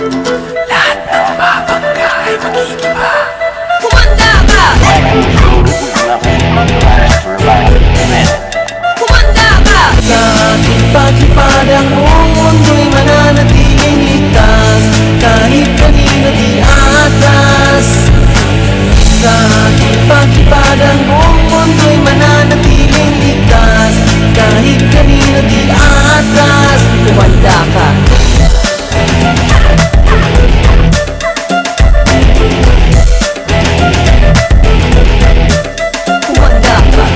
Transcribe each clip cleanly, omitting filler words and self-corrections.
Lahat ng mabangga ay magigiba. Kumanda ka! Kumanda ka! Sa ating paglipad ang buong mundo'y mananatiling ligtas, kahit kanino di atras. Sa ating paglipad ang buong mundo'y mananatiling ligtas, kahit kanino di atras. Kumanda ka. Kumanda ka!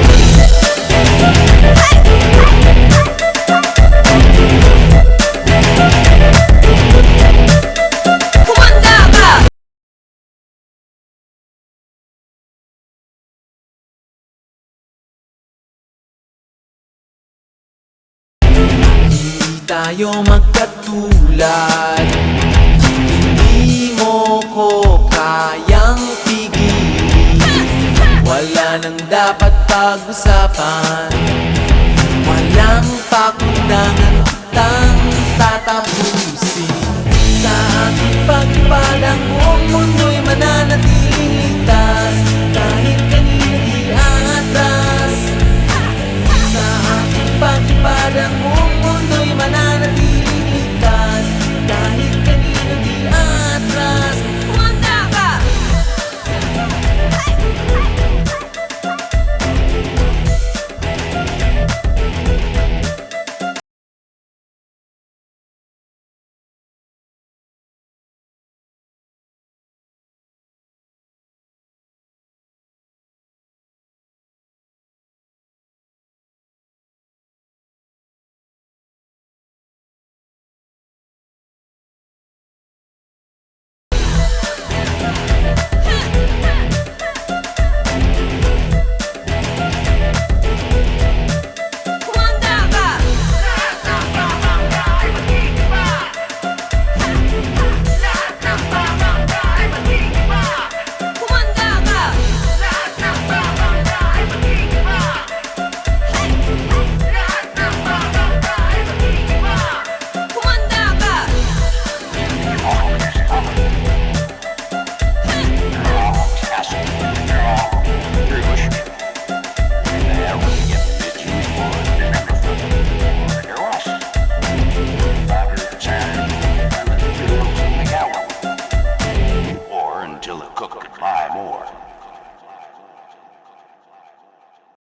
Kumanda ka! Di tayo magkatulad, hindi mo ko kayang pigilin. Wala nang dapat pag-usapan,